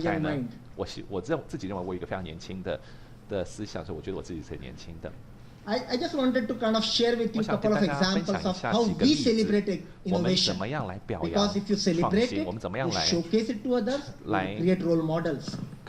a 在 young 呢 mind.，自己认为我有一个非常年轻的思想，所以我觉得我自己是很年轻的。I just wanted to kind of share with you 我 a 想跟 couple 大 of 家分享 examples 一 of 下 how 几个 we 例子， celebrate 我们 innovation. 怎么样来表扬 Because if you 创 celebrate 新， it, 我们怎么 you 样来 showcase it to others, you 来 create role models.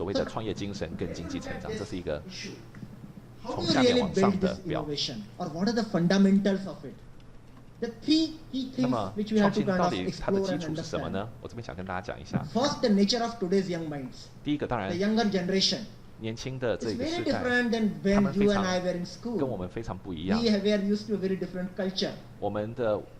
所谓的创业精神跟经济成长，这是一个 How 从 do you 下面 really 往上 build 的 this 表。 innovation, or what are the fundamentals of it? The three key 那 things 么 which we 创 have to 新 kind 到 of 底它的 explore 基 and 础是什么 understand. 呢？我这边想跟大家讲一下。 First, the nature of today's young minds. 第一个，当 The 然 younger generation. 年轻的 It's 这个 very 时代， different than 他 when 们非 you and 常 I were in 跟 school. 我们非常不一样。 We are used to a very different culture. 我们的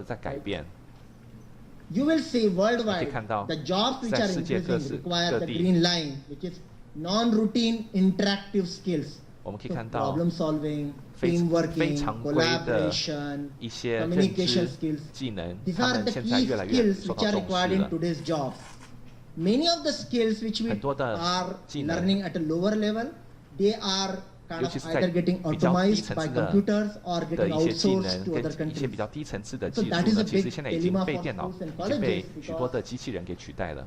都在改变。 You will see 可以 worldwide 看到 the jobs which 在 are 世界各 increasing require 各 the 地 green line, which is non-routine interactive skills. 我们可以 So 看到 problem solving, 非 team working, 常规的 collaboration, 一些认 communication 知 skills. 技能， These 他 are 们 the 现在 key 越来越 skills 受 which 到 are 重 required 视 in 了。 today's jobs. Many of the skills which we 很多的 are 技能 learning at a lower level, they are kind 尤 of 其是在 either getting 比较低 automized 层 by 次的 computers or 的 getting 一些技 outsourced 能 to other 跟一些 countries. 比较低层次的 So 技 that 术 is 呢， a 其实 big 现在已经 dilemma 被 for 电脑 schools and 已经被 colleges 许多 because 的机器人给取代了。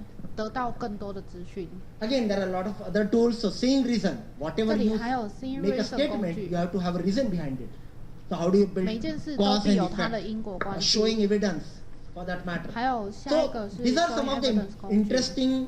得到更多的资讯。 Again, there are a lot of other tools. So seeing reason, 这 whatever 里 you 还有 seeing make a reason 工 statement, 具 you，have to have a reason behind it. So how do you build 每件事都 cause 必 and 有它的 effect? 因果关 Showing 系。 evidence for that matter. 还有下一 So 个是 these are some showing of the evidence 工具。 interesting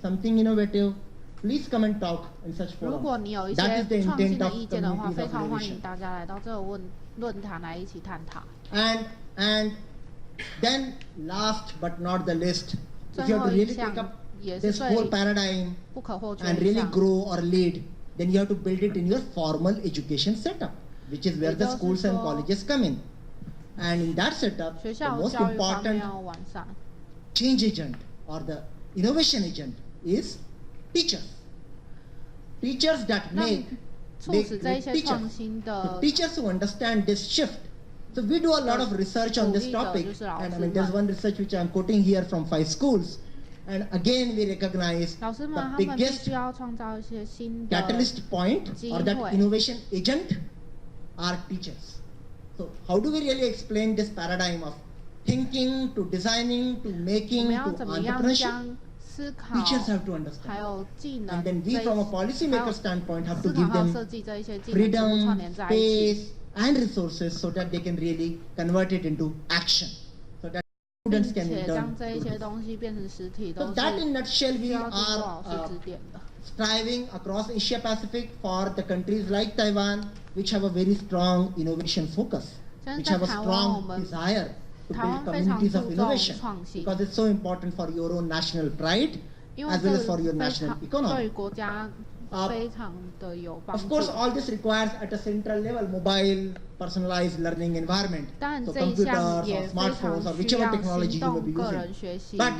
something innovative, please come and talk in such 如 forums. 果你有一 That 些 is the 创新 intent 的 of 意见的话， communities 非 of 常欢 innovation. 迎大家来到这个论坛来一起探讨。 And then last but not the least, if you have to really take up 也是 this 最 whole paradigm 不可或缺 and 的一 really 项， grow or lead, then you have to build it in your formal education setup, which is where the 也就是 schools and 说 colleges come in. And in that setup, 学 the 校 most 教育方面 important 要完善。 change agent or the innovation agent is teachers. Teachers that 让 make 促 make 使这一 great 些创 teachers. 新 So 的 teachers who understand this shift. So we do a lot of research on this 鼓励的 topic, 就是老 and I 师 mean there's 们。 one research which I'm quoting here from 5 schools, and again we recognize 老师们 the 他们必 biggest 须要创造一些新的 catalyst point or that 机会。 innovation agent are teachers. So how do we really explain this paradigm of thinking to designing to 我 making 们要 to 怎么样 entrepreneurship? 将思考 Teachers have to 还 understand. 有技 And 能 then 这 we 一 from a 还 policymaker 有 standpoint have 思 to 考 give 还有 them 设计这一些技能全部串 freedom, 联在一起。 space, and resources so that they can really convert it into action. So that 并 students can 且 in 将 turn 这一 do 些 this. 东西变成实体，都 So 是 that in nutshell 需 we 要经过 are 老师指点的。 striving across Asia Pacific for the countries like Taiwan, which have a very strong innovation focus, 但是 which 在 have a 台湾，我 strong 们 desire to 台湾 build 非常 communities 注 of 重 innovation 创新， because it's so important for your own national pride 因为 as 这 well 个 as for your 非 national 常对 economy. 于国家非常的有帮 Of 助。 course, all this requires at a central level mobile, personalized learning environment. 当然 So 这一项 computers 也 or 非 smartphones 常 or 需 whichever 要 technology 行 you may 动 be 个 using. 人学习。 But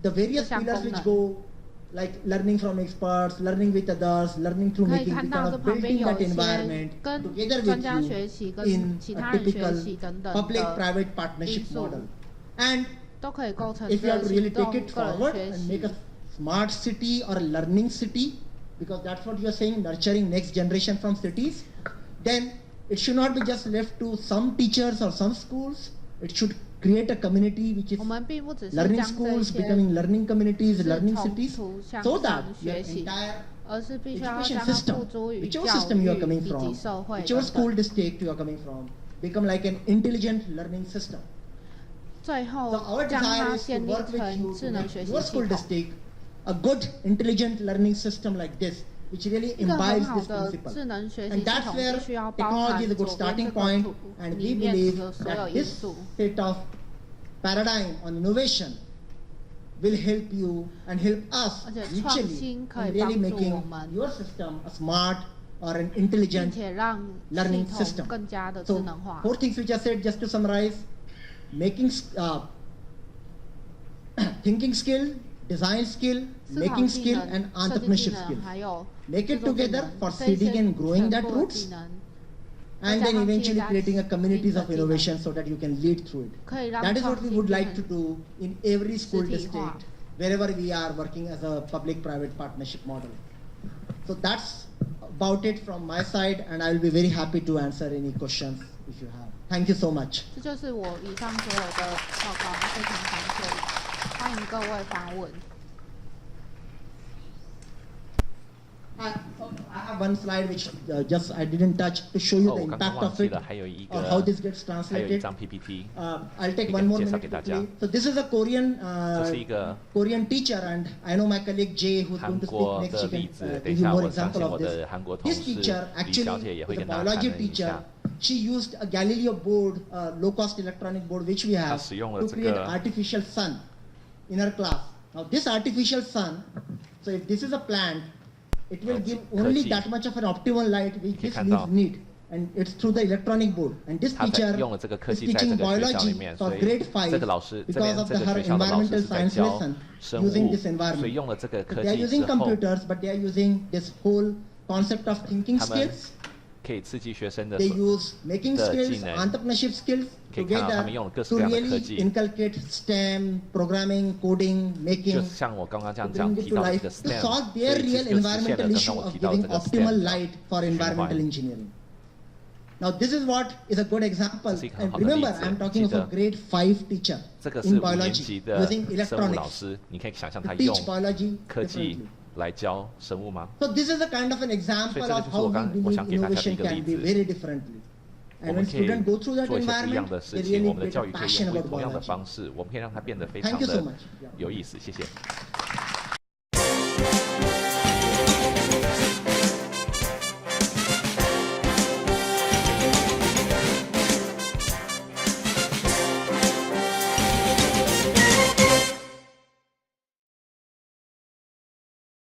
the various 这项 pillars 功 which 能 go like learning from experts, learning with others, learning through 可以 making, 看 we 到 kind 这 of 旁边 building 有 that 一些 environment 跟 together 专 with 家 you 学习、跟 in 其 a 他人学 typical 习等等 public-private 的 partnership 因素， model. And 都可以构成 if 这 you have 个 to really 行动 take it 个人 forward 学 and make 习 a。smart city or a learning city, because that's what you're saying, nurturing next generation from cities, then it should not be just left to some teachers or some schools. It should create a community which is 我们并不只是 learning 将这 schools 些 becoming learning communities, 是 learning 从 cities, 图向 so that 上 your 学习， entire 而是必须要 education 将它 system, 付诸于 whichever 教 system you are 育 coming 以及 from, 社会 whichever 等 school 等。 district you are coming from, become like an intelligent learning system. 最 So 后 our 将 desire 它 is to 建立 work with 成 you 智 to 能 make 学习 your 系 school 统。 district a good intelligent learning system like this, which really 一个很 imbibes 好 this 的 principle. 智能学习 And 系 that's 统 where 必须要包含 technology is a 左 good 边 starting 这个 point, 图 and 里 we 面 believe 的所有 that 因 this 素。 set of paradigm on innovation will help you and help us 而且 mutually 创新可 in 以帮 really 助 making 我们， your system a smart or an 并 intelligent 且让系 learning 统 system. 更加的智 So 能化。 4 things which I said just to summarize: making thinking skill, design skill, 思考 making 技 skill, 能、 and 设计技 entrepreneurship 能， skills. 还有 Make 制 it 作技 together 能， for 这一 seeding 些 and growing 全 that 部的 roots, 技能， and 再加 then 上 eventually 其他 creating a communities 新的 of 技能 innovation so that you can lead through it. 可以让 That is 创 what we 新 would 变 like to 成 do in every school 实体 district, 化。 wherever we are working as a public-private partnership model. So that's about it from my side, and I will be very happy to answer any questions if you have. Thank you so much. 这就是我以上所有的报告，非常感谢，欢迎各位发问。I have one slide which just I didn't touch to show you 哦， the 我刚刚 impact 忘 of 记 it 了，还有一 or 个 how this gets 还有一 translated. 张 PPT， I'll take 可以 one more 介绍 minute 给大家。 quickly. So this is a Korean 这是一个 Korean teacher, and I know my colleague Jay, who's 韩 going to 国 speak next. 的 She 例 can 子，等 give 一 you 下 more 我相 example 信我 of this. 的韩国同 This 事 teacher 李小 actually 姐也 is 会 a 跟大家谈 biology 论一 teacher. 下。 She used a Galileo board, low-cost electronic board, which we 她 have 使用了 to 这 create 个 artificial sun in her class. Now this artificial sun, so if this is a plant, it will give only that much of an optimal light which this leaves need, and it's through the electronic board. And this 他在 teacher 用了这个科 is 技在这 teaching 个学校里 biology 面， for 所以 grade 这 5个老师这 because 边 of 这 the 个 her 学校的老师 environmental 是在 science 教 lesson 生 using 物， this 所以 environment. 用了这个 So 科 they are 技 using 之后， computers, but they are using this whole concept of thinking 他们 skills. 可以刺激学生的 They use making 的 skills, 技能 entrepreneurship skills 可以看到他 together 们用了各式 to 各样的科 really 技， inculcate STEM, programming, coding, 就 making, 像我刚刚这 to 样讲 bring 提 it to 到这 life 个 to STEM， solve 所 their 以 real 这就实现 environmental 了刚刚 issue 我 of 提到 giving 这个 optimal STEM light for 循 environmental 环。 engineering. Now this is what is a good example. 这是一个很 And 好的例 remember, 子。 I'm 记 talking of a 得 grade 5 teacher 这个是 in 5年级 biology 的 using 生物老 electronics 师，你可以想象 to 他用 teach biology 科技 differently. 来教生物吗？ So this is a kind of an 所以 example 这个 of 就是 how 我 we 刚我 believe 想给大家的一 innovation 个例 can be 子。 very differently. 我 And 们 when 可以 students go through that 做一些不一样 environment, 的 they 事情，我 really 们的 get 教 a 育可以 passion 用 about 同样的 biology. 方式，我们可以让它变得非常 Thank you so 的 much. 有意思。谢谢。